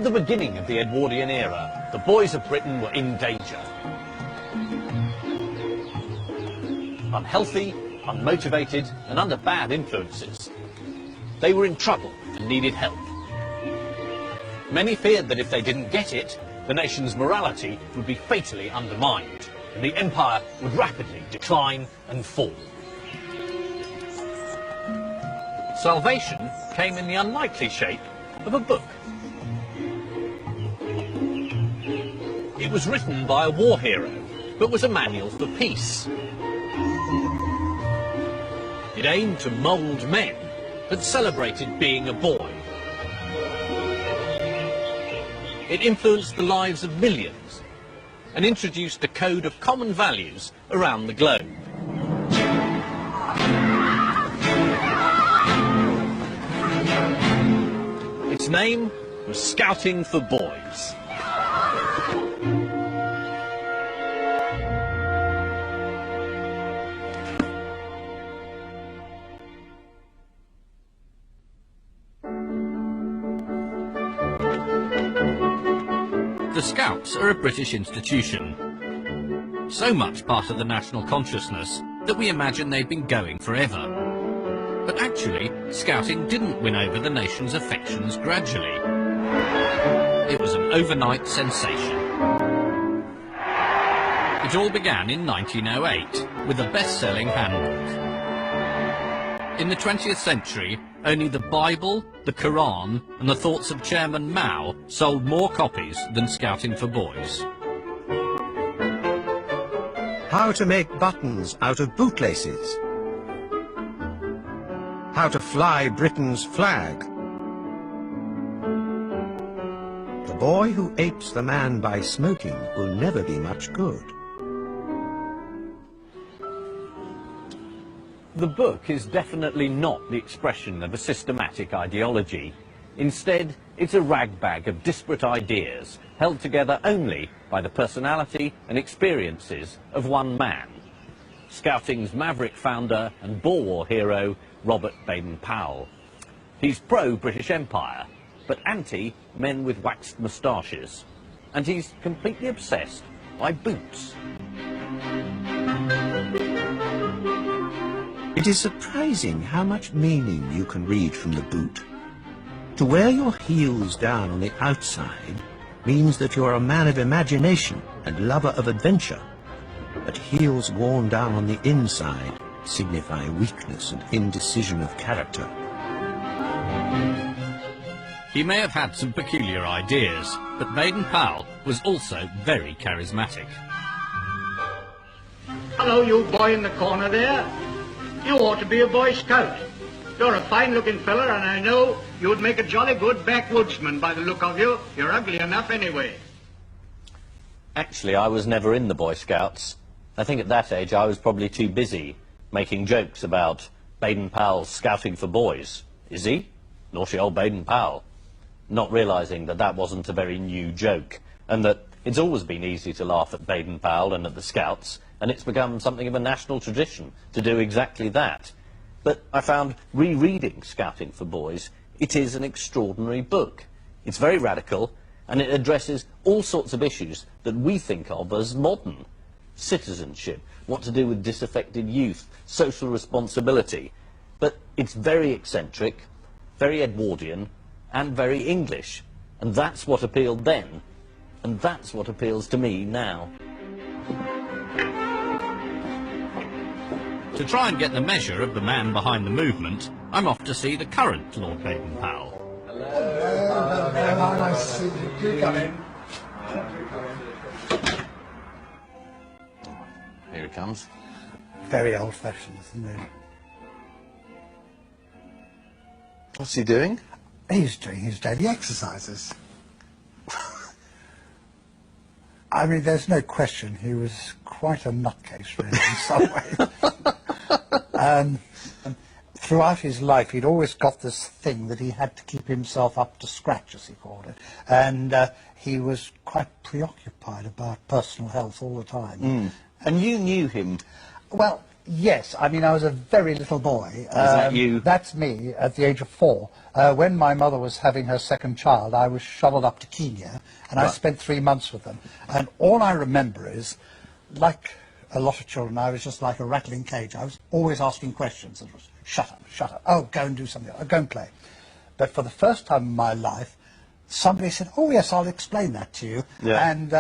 the beginning of the Edwardian era, the boys of Britain were in danger. Unhealthy, unmotivated, and under bad influences. They were in trouble and needed help. Many feared that if they didn't get it, the nation's morality would be fatally undermined, and the empire would rapidly decline and fall. Salvation came in the unlikely shape of a book. It was written by a war hero, but was a manual for peace. It aimed to mould men, but celebrated being a boy. It influenced the lives of millions and introduced a code of common values around the globe. Its name was Scouting for Boys. The Scouts are a British institution, so much part of the national consciousness that we imagine they've been going forever. But actually, Scouting didn't win over the nation's affections gradually. It was an overnight sensation. It all began in 1908 with a best-selling handbook. In the 20th century, only the Bible, the Quran and the thoughts of Chairman Mao sold more copies than Scouting for Boys. How to make buttons out of bootlaces. How to fly Britain's flag. The boy who apes the man by smoking will never be much good. The book is definitely not the expression of a systematic ideology. Instead, it's a ragbag of disparate ideas held together only by the personality and experiences of one man. Scouting's maverick founder and Boer War hero, Robert Baden Powell. He's pro-British Empire, but anti-men with waxed moustaches. And he's completely obsessed by boots. It is surprising how much meaning you can read from the boot. To wear your heels down on the outside means that you are a man of imagination and lover of adventure. But heels worn down on the inside signify weakness and indecision of character. He may have had some peculiar ideas, but Baden Powell was also very charismatic. Hello, you boy in the corner there. You ought to be a Boy Scout. You're a fine-looking fella, and I know you'd make a jolly good backwoodsman by the look of you. You're ugly enough anyway. Actually, I was never in the Boy Scouts. I think at that age I was probably too busy making jokes about Baden Powell's Scouting for Boys. Is he? Naughty old Baden Powell. Not realising that that wasn't a very new joke, and that it's always been easy to laugh at Baden Powell and at the Scouts, and it's become something of a national tradition to do exactly that. But I found rereading Scouting for Boys, it is an extraordinary book. It's very radical, and it addresses all sorts of issues that we think of as modern. Citizenship, what to do with disaffected youth, social responsibility. But it's very eccentric, very Edwardian, and very English. And that's what appealed then, and that's what appeals to me now. To try and get the measure of the man behind the movement, I'm off to see the current Lord Baden Powell. Hello. Hello. Nice to see you. Do come in. Here he comes. Very old-fashioned, isn't he? What's he doing? He's doing his daily exercises. I mean, there's no question he was quite a nutcase, really, in some ways. And throughout his life, he'd always got this thing that he had to keep himself up to scratch, as he called it. And he was quite preoccupied about personal health all the time. And you knew him? Well, Yes, I mean, I was a very little boy. Is that you? That's me at the age of 4. When my mother was having her second child, I was shoveled up to Kenya, and I spent 3 months with them. And all I remember is, like a lot of children, I was just like a rattling cage. I was always asking questions. It was, shut up, shut up. Oh, go and do something. Oh, go and play. But for the first time in my life, somebody said, oh, yes, I'll explain that to you. Yeah. And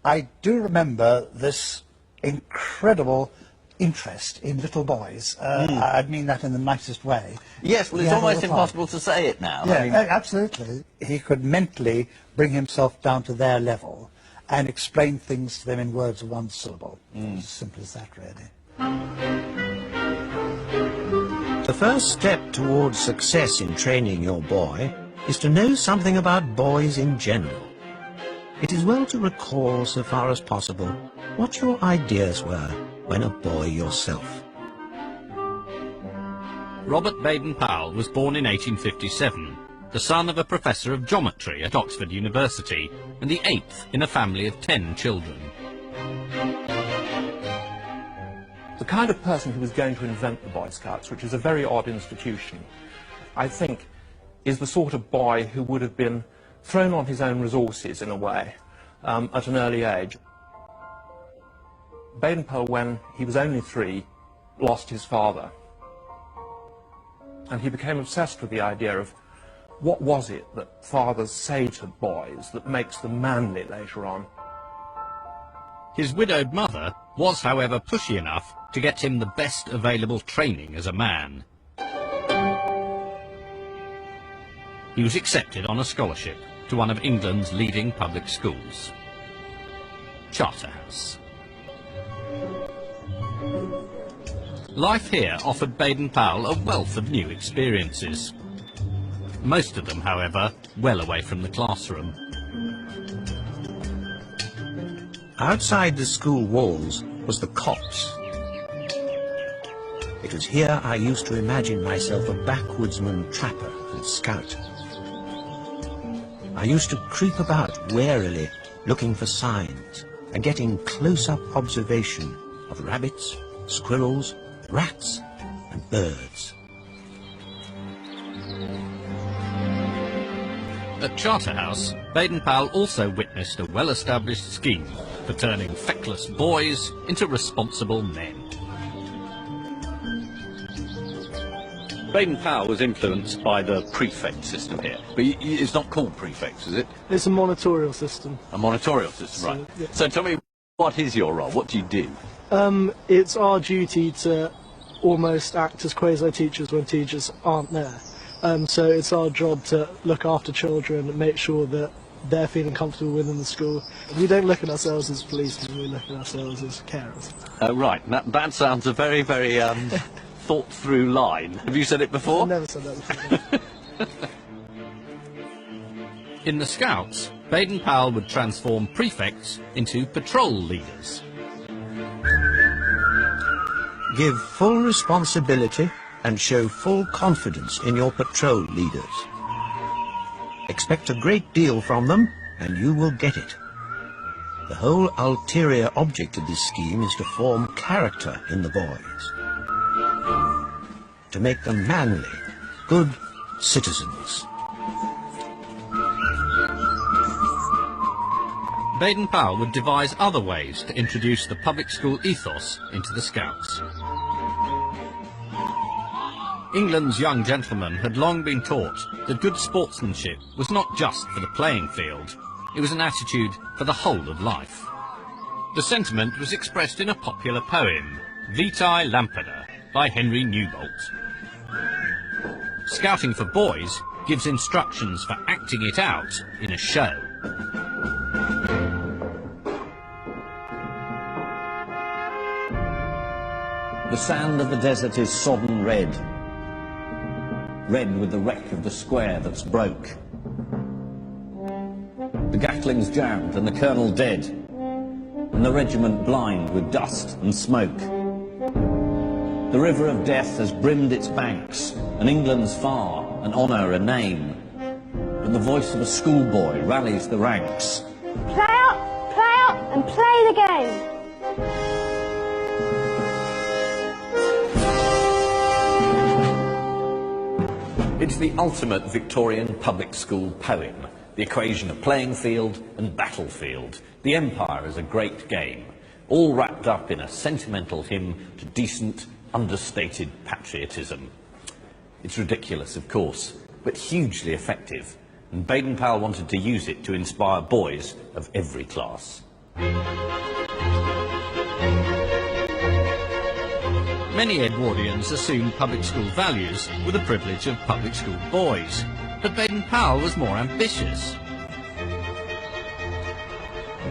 I do remember this incredible interest in little boys. I mean that in the nicest way. Yes, well, it's almost impossible to say it now. Yeah, I mean, absolutely. He could mentally bring himself down to their level and explain things to them in words of one syllable. As simple as that, really. The first step towards success in training your boy is to know something about boys in general. It is well to recall, so far as possible, what your ideas were when a boy yourself. Robert Baden Powell was born in 1857, the son of a professor of geometry at Oxford University, and the 8th in a family of 10 children. The kind of person who was going to invent the Boy Scouts, which is a very odd institution, I think, is the sort of boy who would have been thrown on his own resources, in a way, at an early age. Baden Powell, when he was only 3, lost his father. And he became obsessed with the idea of what was it that fathers say to boys that makes them manly later on. His widowed mother was, however, pushy enough to get him the best available training as a man. He was accepted on a scholarship to one of England's leading public schools, Charterhouse. Life here offered Baden Powell a wealth of new experiences. Most of them, however, well away from the classroom. Outside the school walls was the copse. It was here I used to imagine myself a backwoodsman, trapper and scout. I used to creep about warily, looking for signs and getting close-up observation of rabbits, squirrels, rats and birds. At Charterhouse, Baden Powell also witnessed a well-established scheme for turning feckless boys into responsible men. Baden Powell was influenced by the prefect system here. But it's not called prefects, is it? It's a monitorial system. A monitorial system, right. Yeah. So tell me, what is your role? What do you do? It's our duty to almost act as quasi-teachers when teachers aren't there. So it's our job to look after children and make sure that they're feeling comfortable within the school. We don't look at ourselves as policemen, we look at ourselves as carers. Right, that sounds a very, very thought-through line. Have you said it before? I've never said that before. In the Scouts, Baden Powell would transform prefects into patrol leaders. Give full responsibility and show full confidence in your patrol leaders. Expect a great deal from them, and you will get it. The whole ulterior object of this scheme is to form character in the boys, to make them manly, good citizens. Baden Powell would devise other ways to introduce the public school ethos into the Scouts. England's young gentlemen had long been taught that good sportsmanship was not just for the playing field, it was an attitude for the whole of life. The sentiment was expressed in a popular poem, Vitae Lampada, by Henry Newbolt. Scouting for Boys gives instructions for acting it out in a show. The sand of the desert is sodden red. Red with the wreck of the square that's broke. The Gatling's jammed and the colonel dead, and the regiment blind with dust and smoke. The river of death has brimmed its banks, and England's far, and honour a name. But the voice of a schoolboy rallies the ranks. Play up, and play the game. It's the ultimate Victorian public school poem, the equation of playing field and battlefield, the empire as a great game, all wrapped up in a sentimental hymn to decent, understated patriotism. It's ridiculous, of course, but hugely effective, and Baden Powell wanted to use it to inspire boys of every class. Many Edwardians assumed public school values were the privilege of public school boys, but Baden Powell was more ambitious.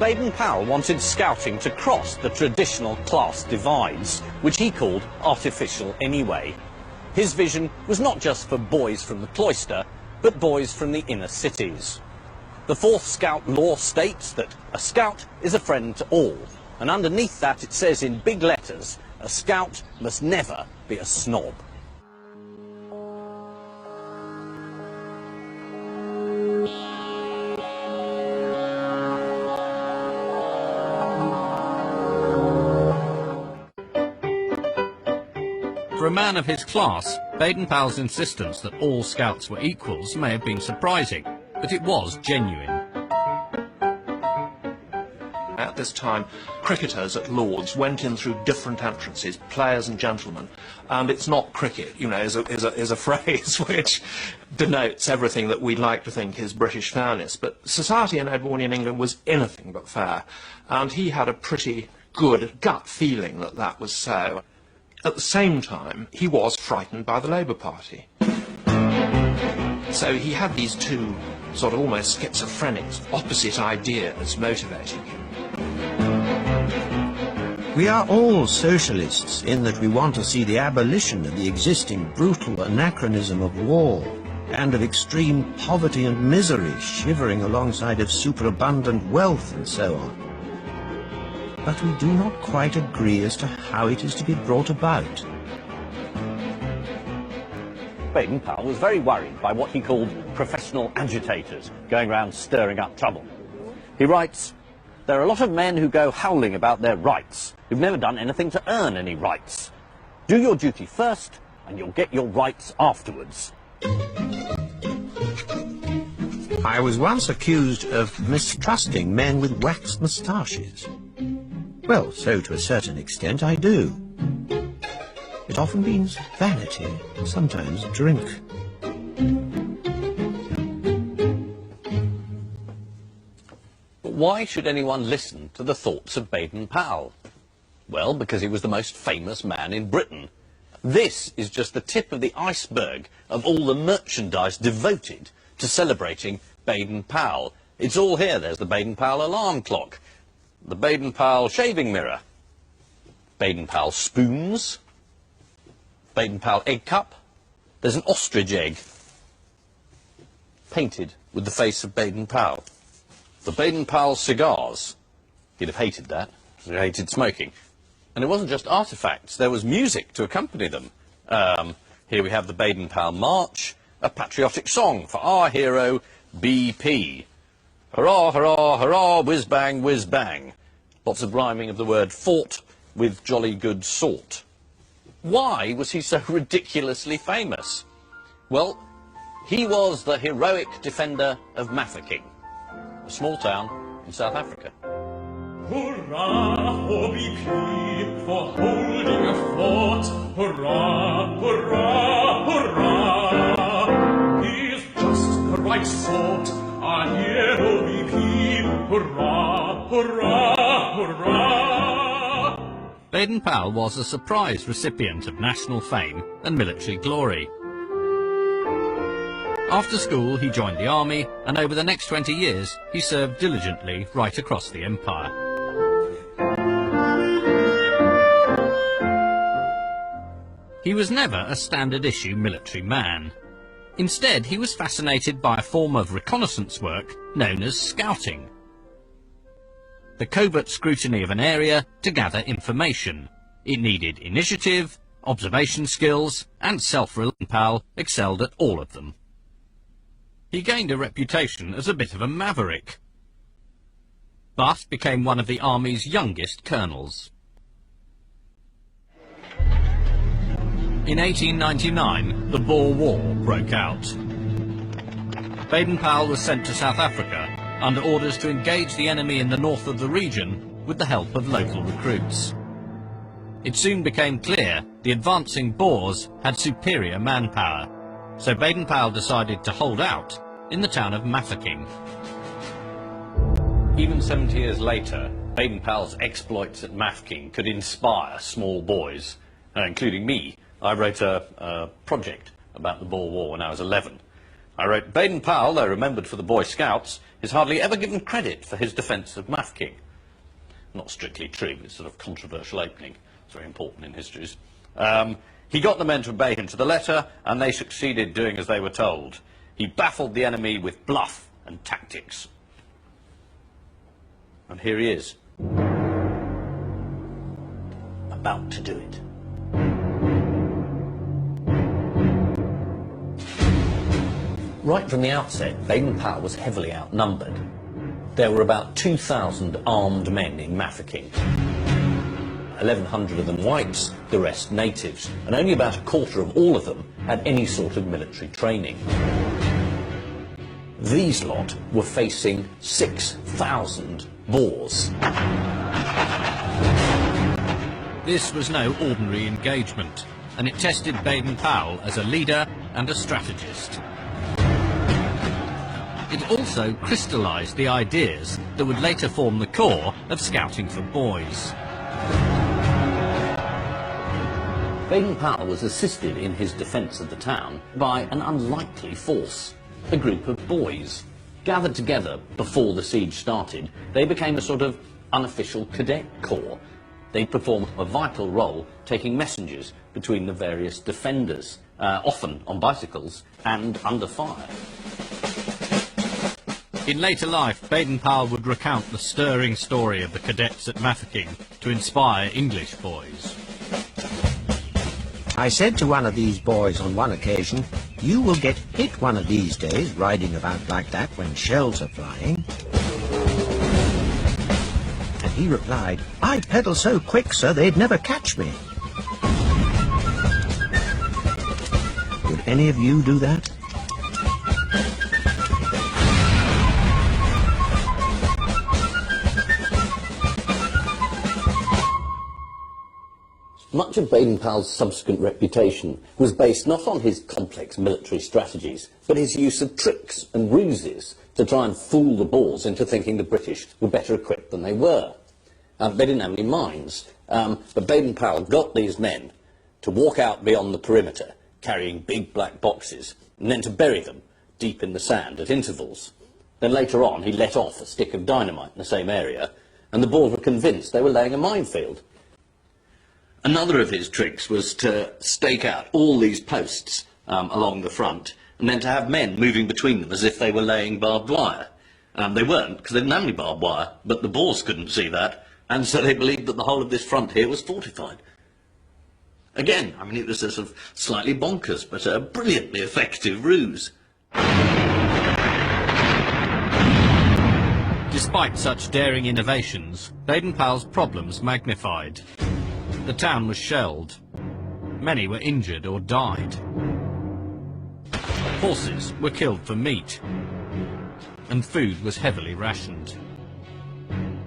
Baden Powell wanted scouting to cross the traditional class divides, which he called artificial anyway. His vision was not just for boys from the cloister, but boys from the inner cities. The Fourth Scout law states that a scout is a friend to all, and underneath that it says in big letters, a scout must never be a snob. For a man of his class, Baden Powell's insistence that all scouts were equals may have been surprising, but it was genuine. At this time, cricketers at Lord's went in through different entrances, players and gentlemen, and it's not cricket, you know, is a phrase which denotes everything that we'd like to think is British fairness. But society in Edwardian England was anything but fair, and he had a pretty good gut feeling that that was so. At the same time, he was frightened by the Labour Party. So he had these two sort of almost schizophrenic, opposite ideas motivating him. We are all socialists in that we want to see the abolition of the existing brutal anachronism of war and of extreme poverty and misery shivering alongside of superabundant wealth and so on. But we do not quite agree as to how it is to be brought about. Baden Powell was very worried by what he called professional agitators going around stirring up trouble. He writes, "There are a lot of men who go howling about their rights, who've never done anything to earn any rights. Do your duty first, and you'll get your rights afterwards." I was once accused of mistrusting men with waxed moustaches. Well, so to a certain extent I do. It often means vanity, sometimes drink. But why should anyone listen to the thoughts of Baden Powell? Well, because he was the most famous man in Britain. This is just the tip of the iceberg of all the merchandise devoted to celebrating Baden Powell. It's all here. There's the Baden Powell alarm clock, the Baden Powell shaving mirror, Baden Powell spoons, Baden Powell egg cup. There's an ostrich egg painted with the face of Baden Powell. The Baden Powell cigars. He'd have hated that, because he hated smoking. And it wasn't just artefacts, there was music to accompany them. Here we have the Baden Powell March, a patriotic song for our hero, BP. Hurrah, hurrah, hurrah, whiz bang, whiz bang. Lots of rhyming of the word fought with jolly good sort. Why was he so ridiculously famous? Well, he was the heroic defender of Mafeking, a small town in South Africa. Hurrah for BP, for holding a fort. Hurrah, hurrah, hurrah. He's just the right sort, our hero BP. Hurrah, hurrah, hurrah. Baden Powell was a surprise recipient of national fame and military glory. After school, he joined the army, and over the next 20 years, he served diligently right across the empire. He was never a standard-issue military man. Instead, he was fascinated by a form of reconnaissance work known as scouting. The covert scrutiny of an area to gather information. It needed initiative, observation skills, and self-reliance. Powell excelled at all of them. He gained a reputation as a bit of a maverick, but became one of the Army's youngest colonels. In 1899, the Boer War broke out. Baden Powell was sent to South Africa under orders to engage the enemy in the north of the region with the help of local recruits. It soon became clear the advancing Boers had superior manpower, so Baden Powell decided to hold out in the town of Mafeking. Even 70 years later, Baden Powell's exploits at Mafeking could inspire small boys, including me. I wrote a project about the Boer War when I was 11. I wrote, Baden Powell, though remembered for the Boy Scouts, is hardly ever given credit for his defence of Mafeking. Not strictly true, it's sort of controversial opening. It's very important in histories. He got the men to obey him to the letter, and they succeeded doing as they were told. He baffled the enemy with bluff and tactics. And here he is, about to do it. Right from the outset, Baden Powell was heavily outnumbered. There were about 2,000 armed men in Mafeking. 1,100 of them whites, the rest natives, and only about a quarter of all of them had any sort of military training. These lot were facing 6,000 Boers. This was no ordinary engagement, and it tested Baden Powell as a leader and a strategist. It also crystallised the ideas that would later form the core of Scouting for Boys. Baden Powell was assisted in his defence of the town by an unlikely force, a group of boys. Gathered together before the siege started, they became a sort of unofficial cadet corps. They performed a vital role taking messengers between the various defenders, often on bicycles and under fire. In later life, Baden Powell would recount the stirring story of the cadets at Mafeking to inspire English boys. I said to one of these boys on one occasion, you will get hit one of these days riding about like that when shells are flying. And he replied, I pedal so quick, sir, they'd never catch me. Would any of you do that? Much of Baden Powell's subsequent reputation was based not on his complex military strategies, but his use of tricks and ruses to try and fool the Boers into thinking the British were better equipped than they were. They didn't have any mines, but Baden Powell got these men to walk out beyond the perimeter, carrying big black boxes, and then to bury them deep in the sand at intervals. Then later on, he let off a stick of dynamite in the same area, and the Boers were convinced they were laying a minefield. Another of his tricks was to stake out all these posts along the front and then to have men moving between them as if they were laying barbed wire. They weren't, because they didn't have any barbed wire, but the Boers couldn't see that, and so they believed that the whole of this front here was fortified. Again, I mean, it was a sort of slightly bonkers, but a brilliantly effective ruse. Despite such daring innovations, Baden Powell's problems magnified. The town was shelled. Many were injured or died. Horses were killed for meat, and food was heavily rationed.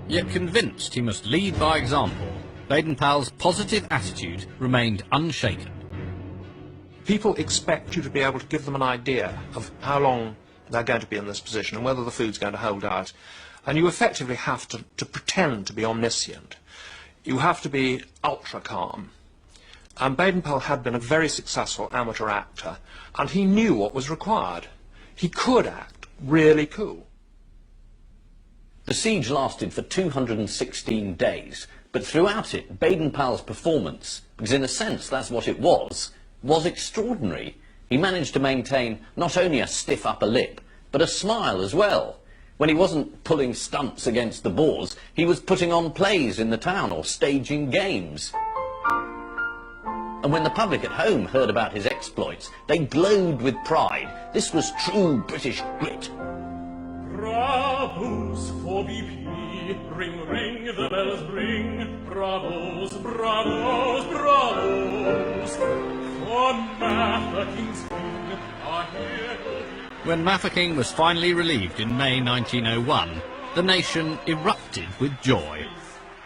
Yet convinced he must lead by example, Baden Powell's positive attitude remained unshaken. People expect you to be able to give them an idea of how long they're going to be in this position and whether the food's going to hold out. And you effectively have to pretend to be omniscient. You have to be ultra calm. And Baden Powell had been a very successful amateur actor, and he knew what was required. He could act really cool. The siege lasted for 216 days, but throughout it, Baden Powell's performance, because in a sense that's what it was extraordinary. He managed to maintain not only a stiff upper lip, but a smile as well. When he wasn't pulling stunts against the Boers, he was putting on plays in the town or staging games. And when the public at home heard about his exploits, they glowed with pride. This was true British grit. Bravos for BP, ring, ring, the bells ring. Bravos, bravos, bravos. When Mafeking was finally relieved in May 1901, the nation erupted with joy.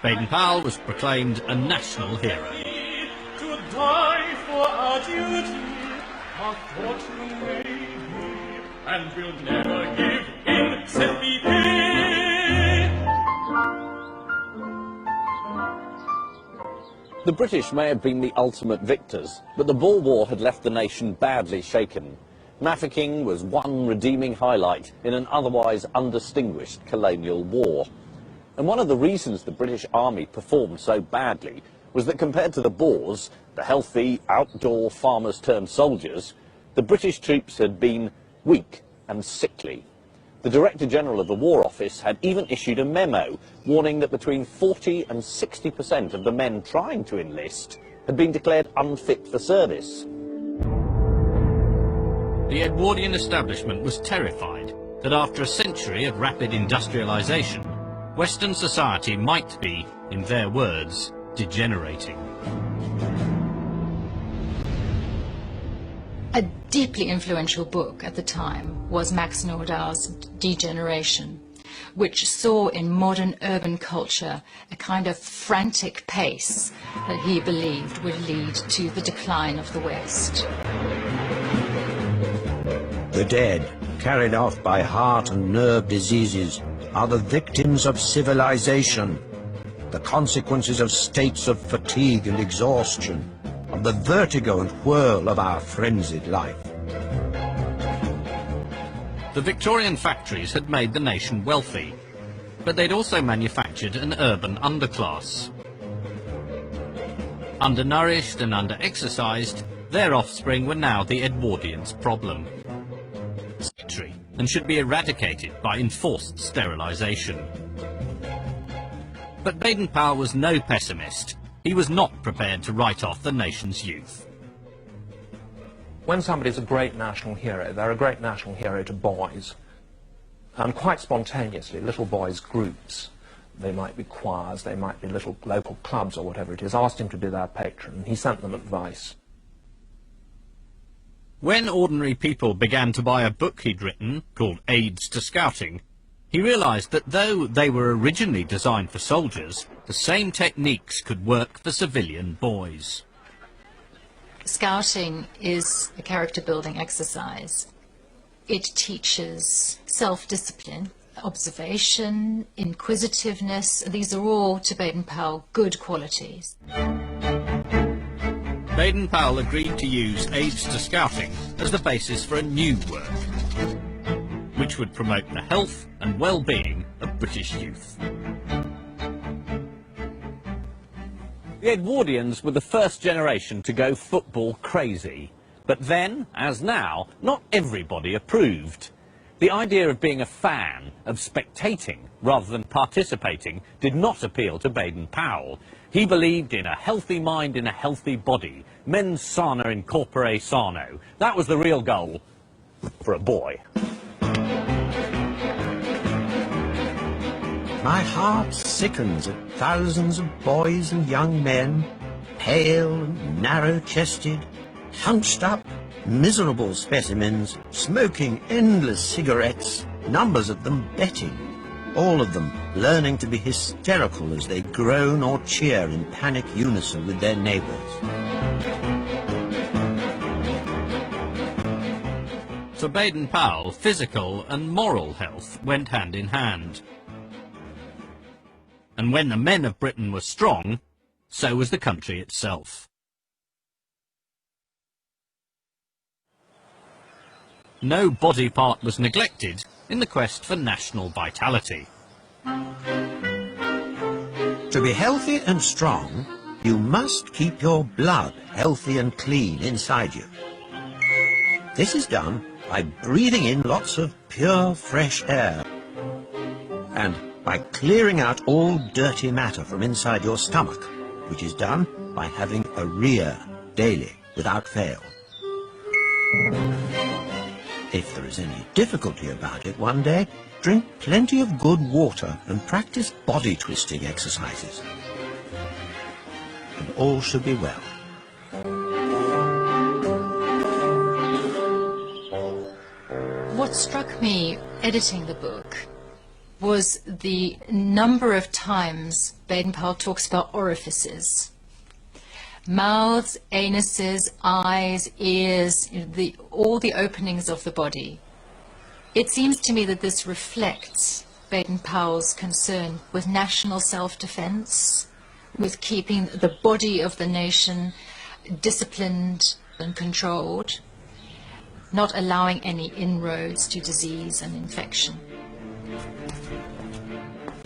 Baden Powell was proclaimed a national hero. To die for our duty, our fortune may be, and we'll never give in, said BP. The British may have been the ultimate victors, but the Boer War had left the nation badly shaken. Mafeking was one redeeming highlight in an otherwise undistinguished colonial war. And one of the reasons the British Army performed so badly was that compared to the Boers, the healthy, outdoor farmers-turned-soldiers, the British troops had been weak and sickly. The Director General of the War Office had even issued a memo warning that between 40 and 60% of the men trying to enlist had been declared unfit for service. The Edwardian establishment was terrified that after a century of rapid industrialization, Western society might be, in their words, degenerating. A deeply influential book at the time was Max Nordau's Degeneration, which saw in modern urban culture a kind of frantic pace that he believed would lead to the decline of the West. The dead, carried off by heart and nerve diseases, are the victims of civilization, the consequences of states of fatigue and exhaustion, of the vertigo and whirl of our frenzied life. The Victorian factories had made the nation wealthy, but they'd also manufactured an urban underclass. Undernourished and under-exercised, their offspring were now the Edwardians' problem. And should be eradicated by enforced sterilisation. But Baden Powell was no pessimist. He was not prepared to write off the nation's youth. When somebody's a great national hero, they're a great national hero to boys. And quite spontaneously, little boys' groups, they might be choirs, they might be little local clubs or whatever it is, asked him to be their patron, and he sent them advice. When ordinary people began to buy a book he'd written, called Aids to Scouting, he realised that though they were originally designed for soldiers, the same techniques could work for civilian boys. Scouting is a character-building exercise. It teaches self-discipline, observation, inquisitiveness. These are all, to Baden Powell, good qualities. Baden Powell agreed to use Aids to Scouting as the basis for a new work, which would promote the health and well-being of British youth. The Edwardians were the first generation to go football crazy. But then, as now, not everybody approved. The idea of being a fan, of spectating rather than participating, did not appeal to Baden Powell. He believed in a healthy mind in a healthy body. Mens sana in corpore sano. That was the real goal for a boy. My heart sickens at thousands of boys and young men, pale and narrow-chested, hunched up, miserable specimens, smoking endless cigarettes, numbers of them betting, all of them learning to be hysterical as they groan or cheer in panic unison with their neighbours. For Baden Powell, physical and moral health went hand in hand. And when the men of Britain were strong, so was the country itself. No body part was neglected in the quest for national vitality. To be healthy and strong, you must keep your blood healthy and clean inside you. This is done by breathing in lots of pure, fresh air and by clearing out all dirty matter from inside your stomach, which is done by having a rear daily without fail. If there is any difficulty about it one day, drink plenty of good water and practice body twisting exercises. And all should be well. struck me editing the book was the number of times Baden Powell talks about orifices. Mouths, anuses, eyes, ears, all the openings of the body. It seems to me that this reflects Baden Powell's concern with national self-defense, with keeping the body of the nation disciplined and controlled, not allowing any inroads to disease and infection.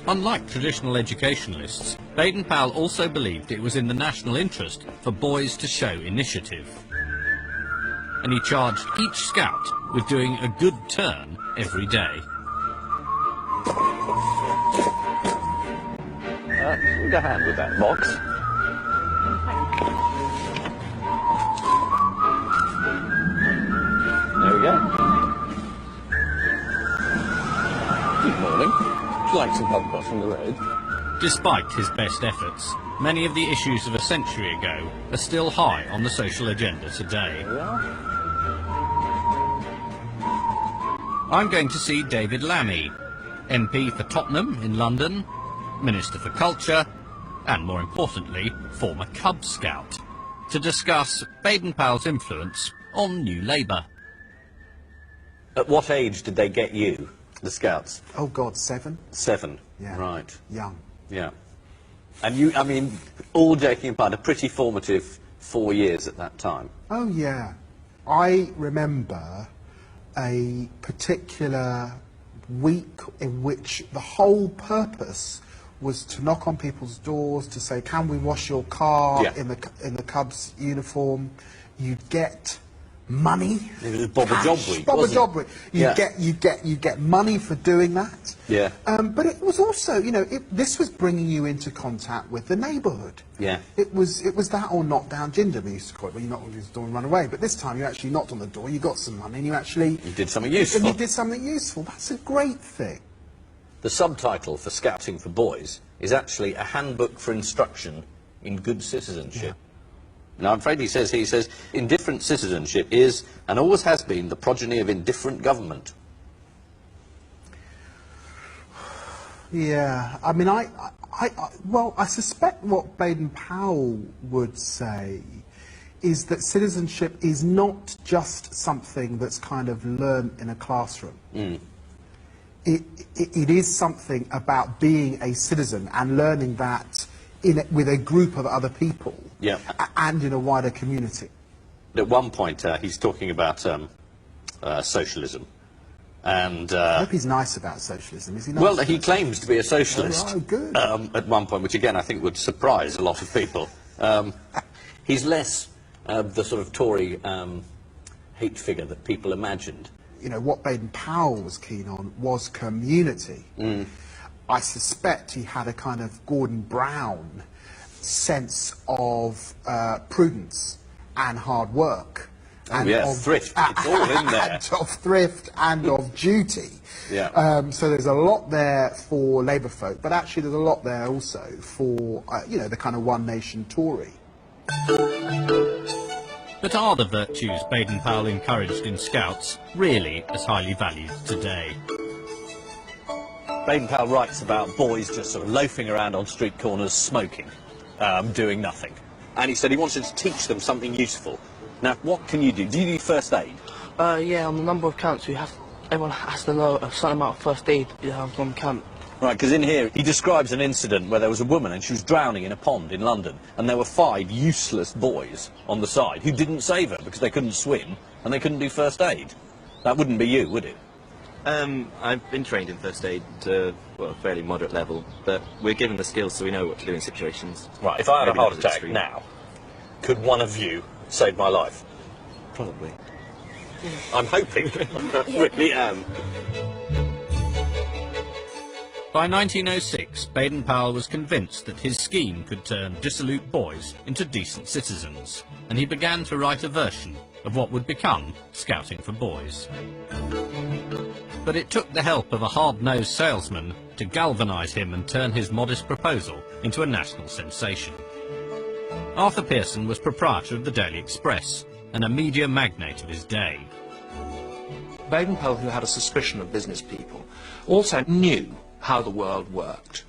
Unlike traditional educationalists, Baden Powell also believed it was in the national interest for boys to show initiative. And he charged each scout with doing a good turn every day. Give a hand with that box. There we go. Good morning. Would you like some help across from the road? Despite his best efforts, many of the issues of a century ago are still high on the social agenda today. There we are. I'm going to see David Lammy, MP for Tottenham in London, Minister for Culture, and more importantly, former Cub Scout, to discuss Baden Powell's influence on New Labour. At what age did they get you, the Scouts? Oh God, 7? 7. Yeah. Right. Young. Yeah. And you, I mean, all joking apart, a pretty formative 4 years at that time. Oh yeah. I remember a particular week in which the whole purpose was to knock on people's doors to say, can we wash your car in the Cubs uniform? You'd get money. It was Bob a Job Week, Bob a wasn't Job it? Week. You get money for doing that. Yeah. But it was also, you know, this was bringing you into contact with the neighbourhood. Yeah. It was that or knock down ginger, we used to call it, where you knock on the door and run away. But this time you actually knocked on the door, you got some money, and you did something useful. And you did something useful. That's a great thing. The subtitle for Scouting for Boys is actually a handbook for instruction in good citizenship. Yeah. Now, I'm afraid he says, indifferent citizenship is, and always has been, the progeny of indifferent government. Yeah, I mean, well, I suspect what Baden Powell would say is that citizenship is not just something that's kind of learned in a classroom. Mm. It is something about being a citizen and learning that with a group of other people, yeah, and in a wider community. At one point, he's talking about socialism, and I hope he's nice about socialism. Is he nice? Well, he claims to be a socialist. Oh, good. At one point, which again I think would surprise a lot of people. He's less the sort of Tory hate figure that people imagined. You know, what Baden Powell was keen on was community. Mm. I suspect he had a kind of Gordon Brown sense of prudence and hard work. And of thrift. It's all in there. And of thrift and of duty. Yeah. So there's a lot there for Labour folk, but actually there's a lot there also for, you know, the kind of one nation Tory. But are the virtues Baden Powell encouraged in Scouts really as highly valued today? Baden Powell writes about boys just sort of loafing around on street corners smoking, doing nothing. And he said he wanted to teach them something useful. Now, what can you do? Do you do first aid? Yeah, on a number of camps, everyone has to know a certain amount of first aid from camp. Right, because in here he describes an incident where there was a woman and she was drowning in a pond in London, and there were 5 useless boys on the side who didn't save her because they couldn't swim and they couldn't do first aid. That wouldn't be you, would it? I've been trained in first aid to, well, a fairly moderate level, but we're given the skills so we know what to do in situations. Right, if I had a heart attack now, could one of you save my life? Probably. I'm hoping. I really am. By 1906, Baden Powell was convinced that his scheme could turn dissolute boys into decent citizens, and he began to write a version of what would become Scouting for Boys. But it took the help of a hard-nosed salesman to galvanise him and turn his modest proposal into a national sensation. Arthur Pearson was proprietor of the Daily Express and a media magnate of his day. Baden Powell, who had a suspicion of business people, also knew how the world worked,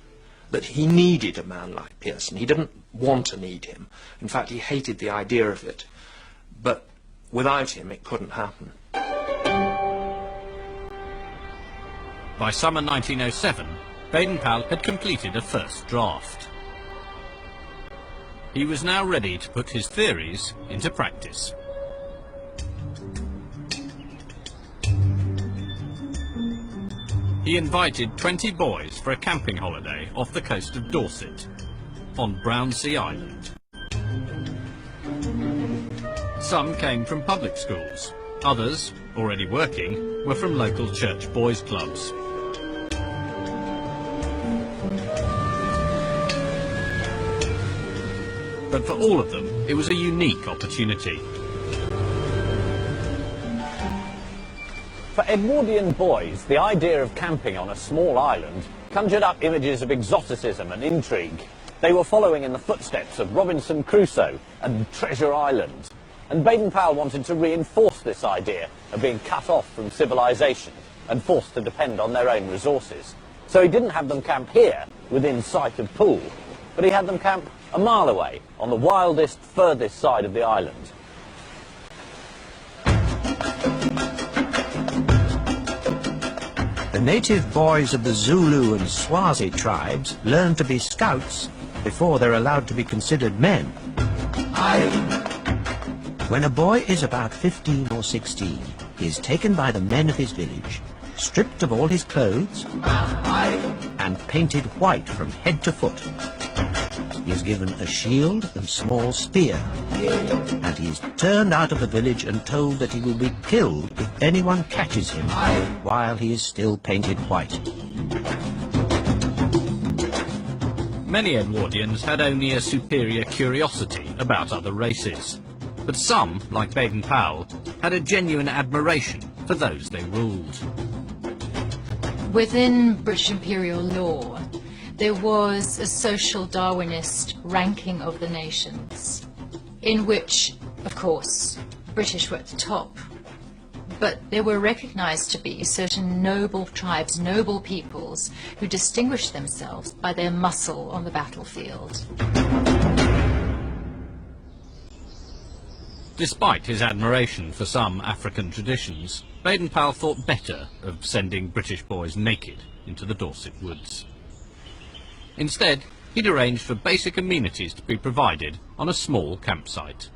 that he needed a man like Pearson. He didn't want to need him. In fact, he hated the idea of it. But without him, it couldn't happen. By summer 1907, Baden Powell had completed a first draft. He was now ready to put his theories into practice. He invited 20 boys for a camping holiday off the coast of Dorset, on Brownsea Island. Some came from public schools. Others, already working, were from local church boys' clubs. But for all of them, it was a unique opportunity. For Edwardian boys, the idea of camping on a small island conjured up images of exoticism and intrigue. They were following in the footsteps of Robinson Crusoe and Treasure Island. And Baden Powell wanted to reinforce this idea of being cut off from civilization and forced to depend on their own resources. So he didn't have them camp here, within sight of Poole, but he had them camp a mile away, on the wildest, furthest side of the island. The native boys of the Zulu and Swazi tribes learn to be scouts before they're allowed to be considered men. When a boy is about 15 or 16, he is taken by the men of his village, stripped of all his clothes, and painted white from head to foot. He is given a shield and small spear, and he is turned out of the village and told that he will be killed if anyone catches him while he is still painted white. Many Edwardians had only a superior curiosity about other races, but some, like Baden Powell, had a genuine admiration for those they ruled. Within British imperial law, there was a social Darwinist ranking of the nations, in which, of course, British were at the top. But there were recognized to be certain noble tribes, noble peoples, who distinguished themselves by their muscle on the battlefield. Despite his admiration for some African traditions, Baden Powell thought better of sending British boys naked into the Dorset woods. Instead, he'd arranged for basic amenities to be provided on a small campsite.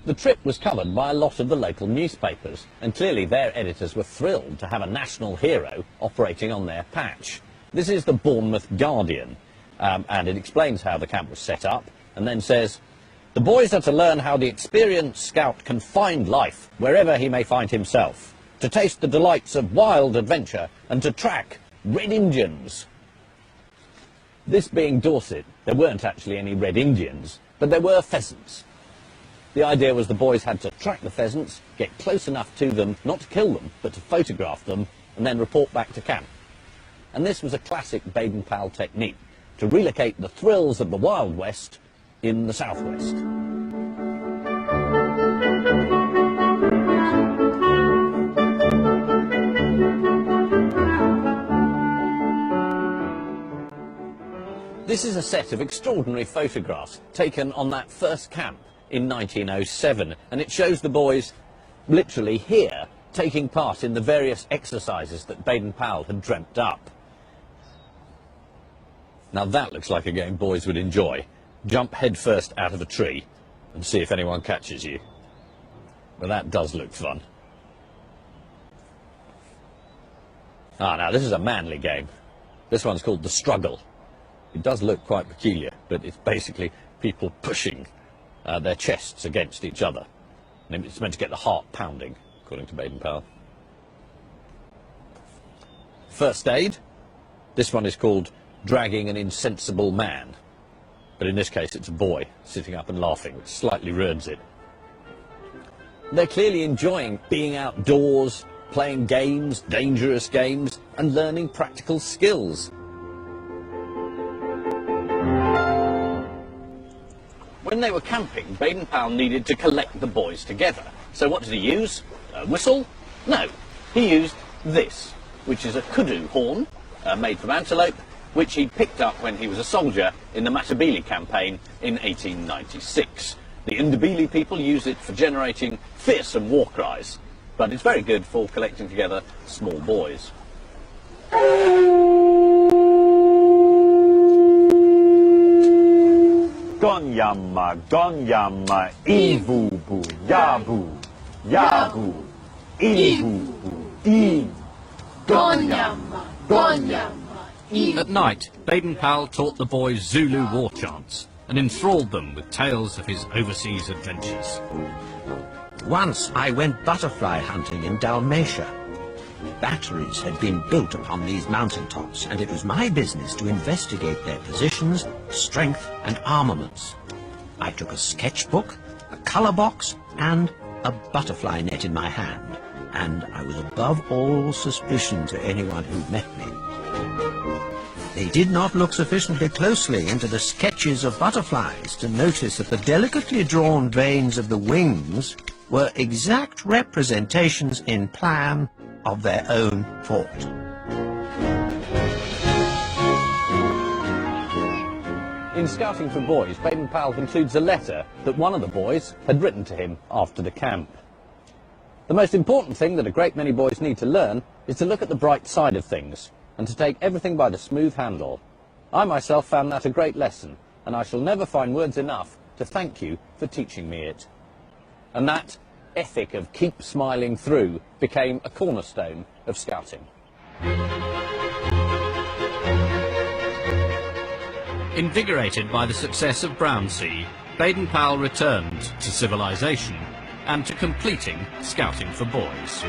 The trip was covered by a lot of the local newspapers, and clearly their editors were thrilled to have a national hero operating on their patch. This is the Bournemouth Guardian, and it explains how the camp was set up, and then says, "The boys are to learn how the experienced scout can find life wherever he may find himself, to taste the delights of wild adventure, and to track Red Indians." This being Dorset, there weren't actually any Red Indians, but there were pheasants. The idea was the boys had to track the pheasants, get close enough to them, not to kill them, but to photograph them, and then report back to camp. And this was a classic Baden Powell technique, to relocate the thrills of the Wild West in the Southwest. This is a set of extraordinary photographs taken on that first camp in 1907, and it shows the boys literally here taking part in the various exercises that Baden Powell had dreamt up. Now that looks like a game boys would enjoy. Jump headfirst out of a tree and see if anyone catches you. Well, that does look fun. Now this is a manly game. This one's called The Struggle. It does look quite peculiar, but it's basically people pushing their chests against each other. And it's meant to get the heart pounding, according to Baden Powell. First aid. This one is called Dragging an Insensible Man. But in this case, it's a boy sitting up and laughing, which slightly ruins it. They're clearly enjoying being outdoors, playing games, dangerous games, and learning practical skills. When they were camping, Baden Powell needed to collect the boys together. So what did he use? A whistle? No. He used this, which is a kudu horn, made from antelope, which he picked up when he was a soldier in the Matabele campaign in 1896. The Ndebele people use it for generating fearsome war cries, but it's very good for collecting together small boys. Gonyama, Gonyama, Ivubu, Yabu, Yabu, Ivubu, I. Gonyama, Gonyama. At night, Baden Powell taught the boys Zulu war chants and enthralled them with tales of his overseas adventures. Once I went butterfly hunting in Dalmatia. Batteries had been built upon these mountaintops, and it was my business to investigate their positions, strength, and armaments. I took a sketchbook, a colour box, and a butterfly net in my hand, and I was above all suspicion to anyone who met me. They did not look sufficiently closely into the sketches of butterflies to notice that the delicately drawn veins of the wings were exact representations in plan of their own fort. In Scouting for Boys, Baden Powell includes a letter that one of the boys had written to him after the camp. The most important thing that a great many boys need to learn is to look at the bright side of things and to take everything by the smooth handle. I myself found that a great lesson, and I shall never find words enough to thank you for teaching me it. And that ethic of keep smiling through became a cornerstone of Scouting. Invigorated by the success of Brownsea, Baden Powell returned to civilization and to completing Scouting for Boys.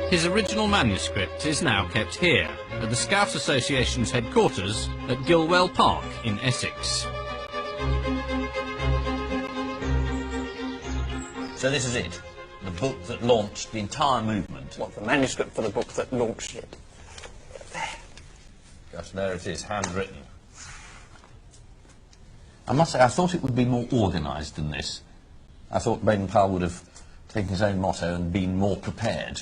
His original manuscript is now kept here, at the Scout Association's headquarters at Gilwell Park in Essex. So this is it, the book that launched the entire movement. What, the manuscript for the book that launched it? There. Gosh, there it is, handwritten. I must say, I thought it would be more organised than this. I thought Baden Powell would have taken his own motto and been more prepared.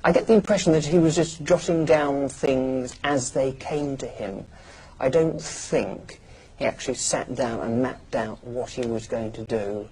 I get the impression that he was just jotting down things as they came to him. I don't think he actually sat down and mapped out what he was going to do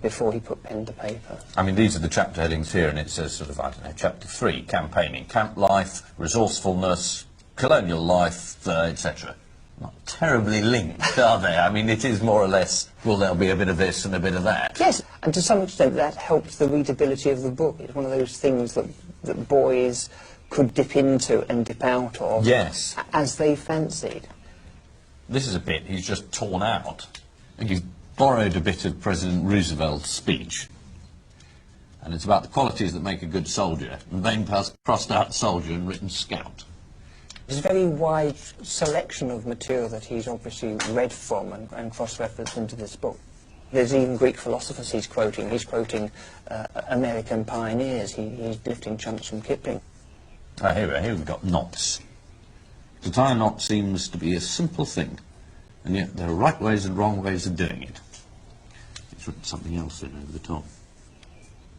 before he put pen to paper. I mean, these are the chapter headings here, and it says sort of, I don't know, chapter 3, campaigning, camp life, resourcefulness, colonial life, etc. Not terribly linked, are they? I mean, it is more or less, well, there'll be a bit of this and a bit of that. Yes, and to some extent that helped the readability of the book. It's one of those things that boys could dip into and dip out of, yes, as they fancied. This is a bit he's just torn out. And he's borrowed a bit of President Roosevelt's speech. And it's about the qualities that make a good soldier. And Baden Powell's crossed out soldier and written scout. There's a very wide selection of material that he's obviously read from and cross-referenced into this book. There's even Greek philosophers he's quoting. He's quoting American pioneers. He's lifting chunks from Kipling. Ah, here we've got knots. To tie a knot seems to be a simple thing, and yet there are right ways and wrong ways of doing it. It's written something else in over the top.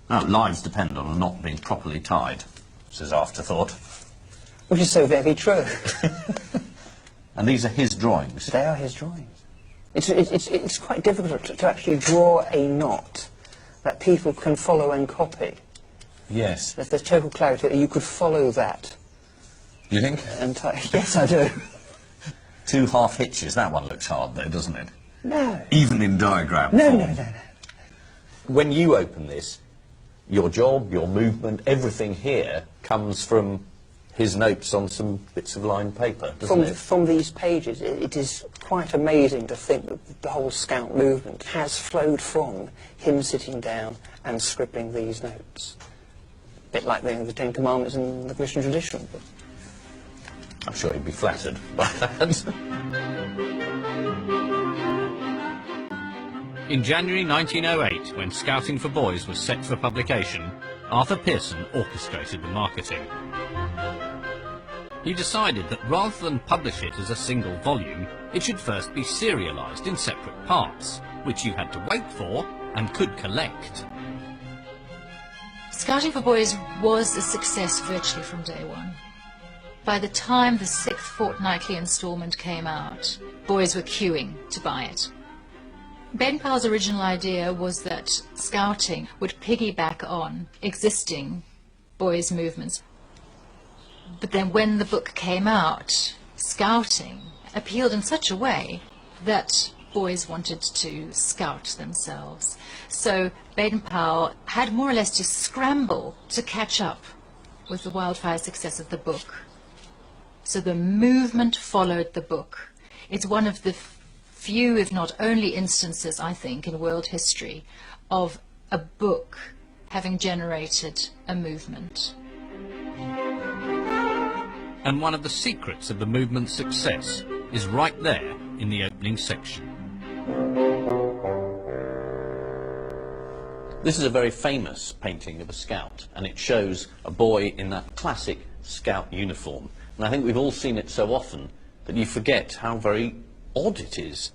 Now, lives depend on a knot being properly tied, says Afterthought. Which is so very true. And these are his drawings? They are his drawings. It's quite difficult to actually draw a knot that people can follow and copy. Yes. There's total clarity that you could follow that. You think? Yes, I do. 2 half hitches. That one looks hard, though, doesn't it? No. Even in diagram form. No. When you open this, your job, your movement, everything here comes from his notes on some bits of lined paper, doesn't it? From these pages, it is quite amazing to think that the whole Scout movement has flowed from him sitting down and scribbling these notes. A bit like the Ten Commandments in the Christian tradition. But I'm sure he'd be flattered by that. In January 1908, when Scouting for Boys was set for publication, Arthur Pearson orchestrated the marketing. He decided that rather than publish it as a single volume, it should first be serialised in separate parts, which you had to wait for and could collect. Scouting for Boys was a success virtually from day one. By the time the 6th fortnightly instalment came out, boys were queuing to buy it. Baden Powell's original idea was that Scouting would piggyback on existing boys' movements. But then when the book came out, Scouting appealed in such a way that boys wanted to scout themselves. So Baden Powell had more or less to scramble to catch up with the wildfire success of the book. So the movement followed the book. It's one of the few, if not only, instances, I think, in world history of a book having generated a movement. And one of the secrets of the movement's success is right there in the opening section. This is a very famous painting of a scout, and it shows a boy in that classic scout uniform. And I think we've all seen it so often that you forget how very odd it is.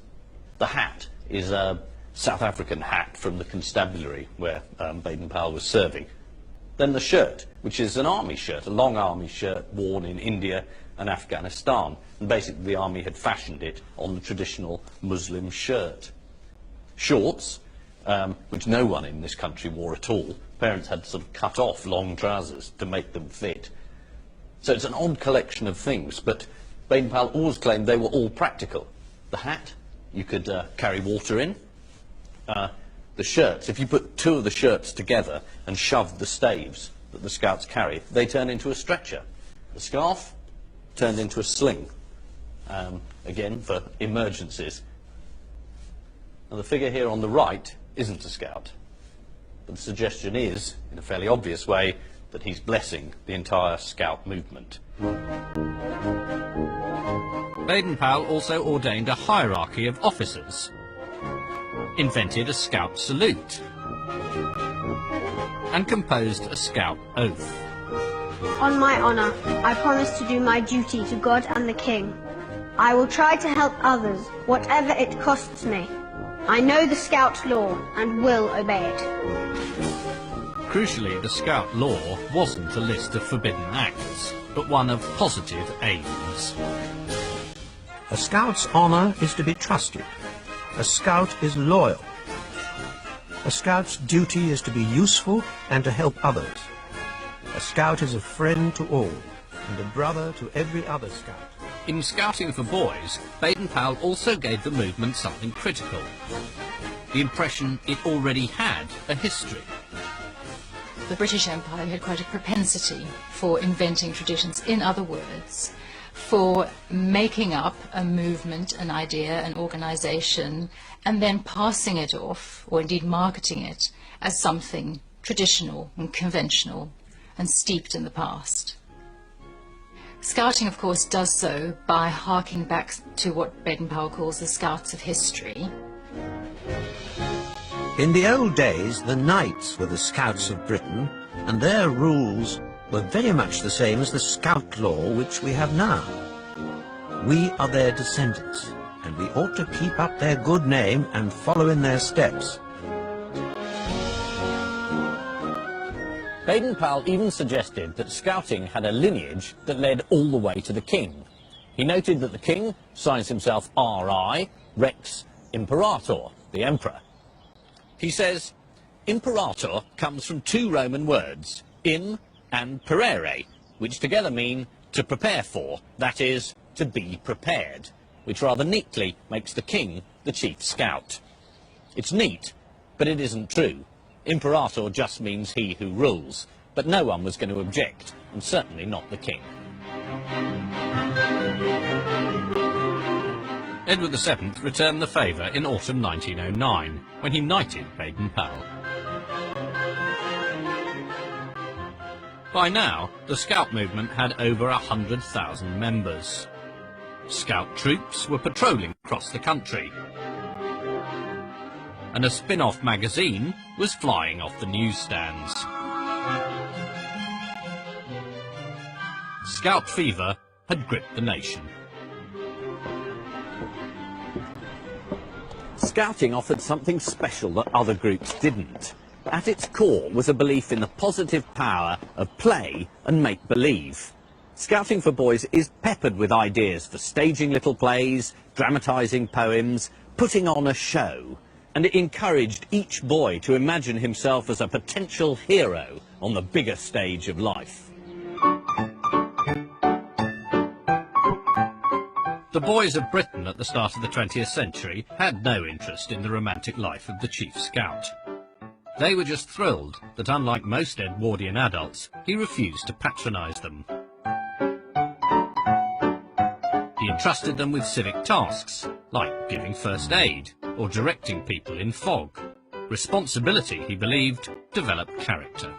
The hat is a South African hat from the constabulary where Baden Powell was serving. Then the shirt, which is an army shirt, a long army shirt worn in India and Afghanistan. And basically the army had fashioned it on the traditional Muslim shirt. Shorts, which no one in this country wore at all. Parents had to sort of cut off long trousers to make them fit. So it's an odd collection of things, but Baden Powell always claimed they were all practical. The hat, you could carry water in. The shirts, if you put two of the shirts together and shove the staves that the scouts carry, they turn into a stretcher. The scarf turned into a sling, again for emergencies. Now the figure here on the right isn't a scout, but the suggestion is, in a fairly obvious way, that he's blessing the entire scout movement. Baden Powell also ordained a hierarchy of officers, invented a scout salute, and composed a scout oath. On my honour, I promise to do my duty to God and the King. I will try to help others, whatever it costs me. I know the scout law and will obey it. Crucially, the scout law wasn't a list of forbidden acts, but one of positive aims. A scout's honour is to be trusted. A scout is loyal. A scout's duty is to be useful and to help others. A scout is a friend to all and a brother to every other scout. In Scouting for Boys, Baden Powell also gave the movement something critical: the impression it already had a history. The British Empire had quite a propensity for inventing traditions. In other words, for making up a movement, an idea, an organisation, and then passing it off, or indeed marketing it, as something traditional and conventional and steeped in the past. Scouting, of course, does so by harking back to what Baden Powell calls the Scouts of history. In the old days, the knights were the scouts of Britain, and their rules were very much the same as the scout law which we have now. We are their descendants, and we ought to keep up their good name and follow in their steps. Baden Powell even suggested that Scouting had a lineage that led all the way to the king. He noted that the king signs himself R.I., Rex Imperator, the emperor. He says, Imperator comes from two Roman words, im and perere, which together mean to prepare for, that is, to be prepared, which rather neatly makes the king the chief scout. It's neat, but it isn't true. Imperator just means he who rules, but no one was going to object, and certainly not the king. Edward VII returned the favour in autumn 1909, when he knighted Baden Powell. By now, the Scout movement had over 100,000 members. Scout troops were patrolling across the country, and a spin-off magazine was flying off the newsstands. Scout fever had gripped the nation. Scouting offered something special that other groups didn't. At its core was a belief in the positive power of play and make-believe. Scouting for Boys is peppered with ideas for staging little plays, dramatising poems, putting on a show, and it encouraged each boy to imagine himself as a potential hero on the bigger stage of life. The boys of Britain at the start of the 20th century had no interest in the romantic life of the chief scout. They were just thrilled that, unlike most Edwardian adults, he refused to patronise them. He entrusted them with civic tasks, like giving first aid or directing people in fog. Responsibility, he believed, developed character.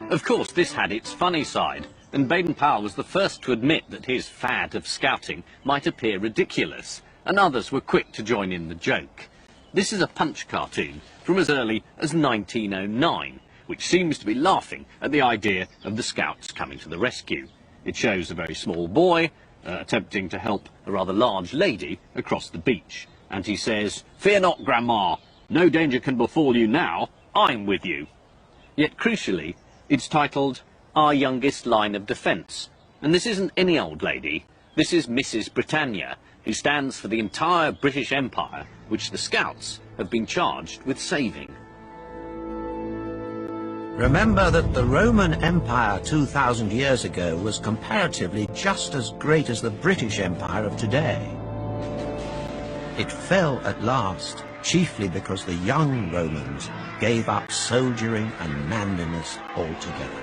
Of course, this had its funny side, and Baden Powell was the first to admit that his fad of scouting might appear ridiculous, and others were quick to join in the joke. This is a Punch cartoon from as early as 1909, which seems to be laughing at the idea of the scouts coming to the rescue. It shows a very small boy attempting to help a rather large lady across the beach, and he says, "Fear not, Grandma, no danger can befall you now, I'm with you." Yet crucially, it's titled Our Youngest Line of Defence, and this isn't any old lady, this is Mrs. Britannia, who stands for the entire British Empire, which the Scouts have been charged with saving. Remember that the Roman Empire 2,000 years ago was comparatively just as great as the British Empire of today. It fell at last, chiefly because the young Romans gave up soldiering and manliness altogether.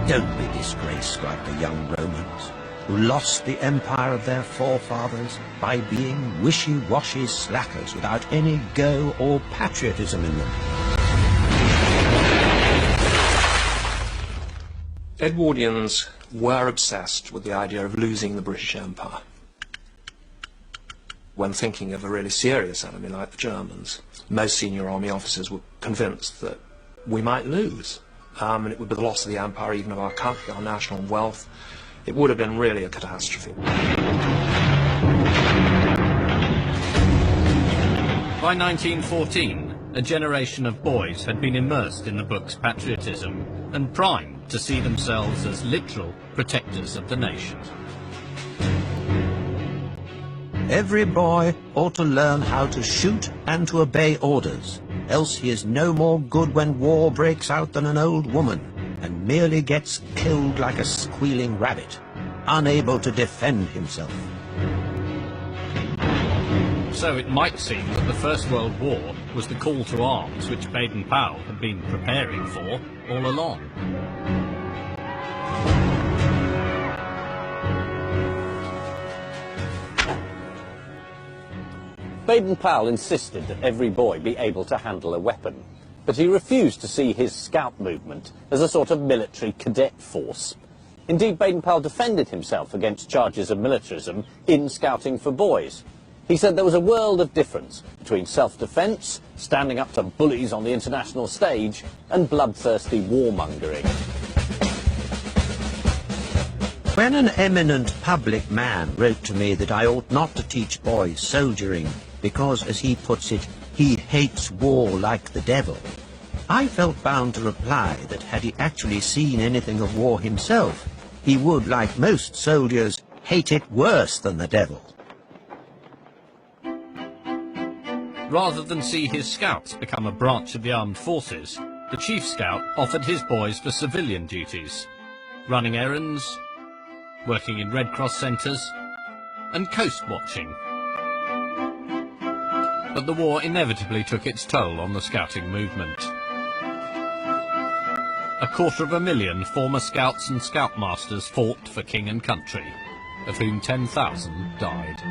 Don't be disgraced like the young Romans, who lost the empire of their forefathers by being wishy-washy slackers without any go or patriotism in them. Edwardians were obsessed with the idea of losing the British Empire. When thinking of a really serious enemy like the Germans, most senior army officers were convinced that we might lose. And it would be the loss of the empire, even of our country, our national wealth. It would have been really a catastrophe. By 1914, a generation of boys had been immersed in the book's patriotism and primed to see themselves as literal protectors of the nation. Every boy ought to learn how to shoot and to obey orders, else he is no more good when war breaks out than an old woman, and merely gets killed like a squealing rabbit, unable to defend himself. So it might seem that the First World War was the call to arms which Baden Powell had been preparing for all along. Baden Powell insisted that every boy be able to handle a weapon, but he refused to see his scout movement as a sort of military cadet force. Indeed, Baden Powell defended himself against charges of militarism in Scouting for Boys. He said there was a world of difference between self-defence, standing up to bullies on the international stage, and bloodthirsty warmongering. When an eminent public man wrote to me that I ought not to teach boys soldiering because, as he puts it, he hates war like the devil, I felt bound to reply that had he actually seen anything of war himself, he would, like most soldiers, hate it worse than the devil. Rather than see his scouts become a branch of the armed forces, the chief scout offered his boys for civilian duties, running errands, working in Red Cross centres, and coast watching. But the war inevitably took its toll on the scouting movement. 250,000 former scouts and scoutmasters fought for king and country, of whom 10,000 died.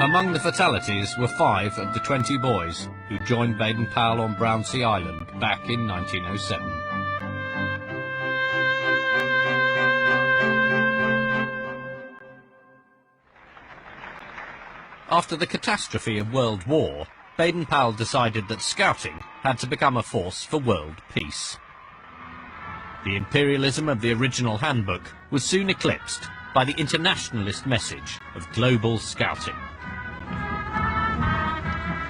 Among the fatalities were 5 of the 20 boys who joined Baden Powell on Brownsea Island back in 1907. After the catastrophe of World War, Baden Powell decided that scouting had to become a force for world peace. The imperialism of the original handbook was soon eclipsed by the internationalist message of global scouting.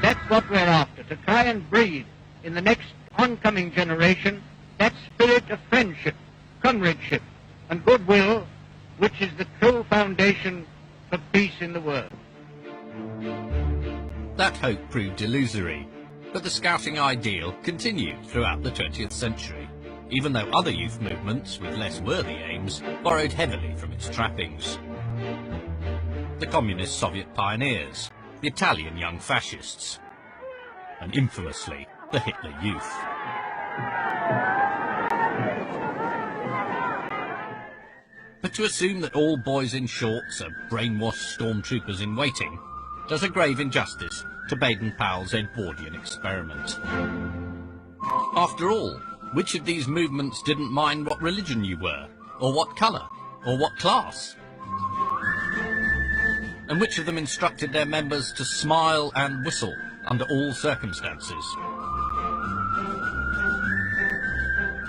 That's what we're after, to try and breed in the next oncoming generation that spirit of friendship, comradeship, and goodwill, which is the true foundation for peace in the world. That hope proved illusory, but the scouting ideal continued throughout the 20th century, even though other youth movements with less worthy aims borrowed heavily from its trappings. The communist Soviet pioneers, the Italian young fascists, and infamously the Hitler Youth. But to assume that all boys in shorts are brainwashed stormtroopers in waiting does a grave injustice to Baden Powell's Edwardian experiment. After all, which of these movements didn't mind what religion you were, or what colour, or what class? And which of them instructed their members to smile and whistle under all circumstances?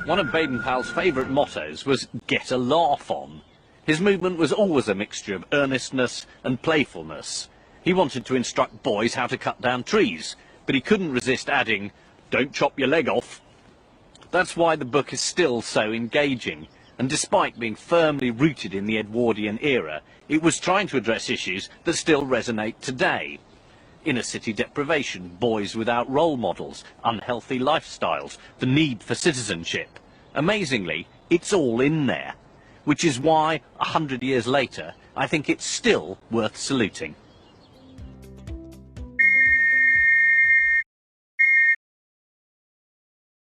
One of Baden Powell's favourite mottos was "get a laugh on." His movement was always a mixture of earnestness and playfulness. He wanted to instruct boys how to cut down trees, but he couldn't resist adding, "Don't chop your leg off." That's why the book is still so engaging, and despite being firmly rooted in the Edwardian era, it was trying to address issues that still resonate today. Inner city deprivation, boys without role models, unhealthy lifestyles, the need for citizenship. Amazingly, it's all in there, which is why, 100 years later, I think it's still worth saluting.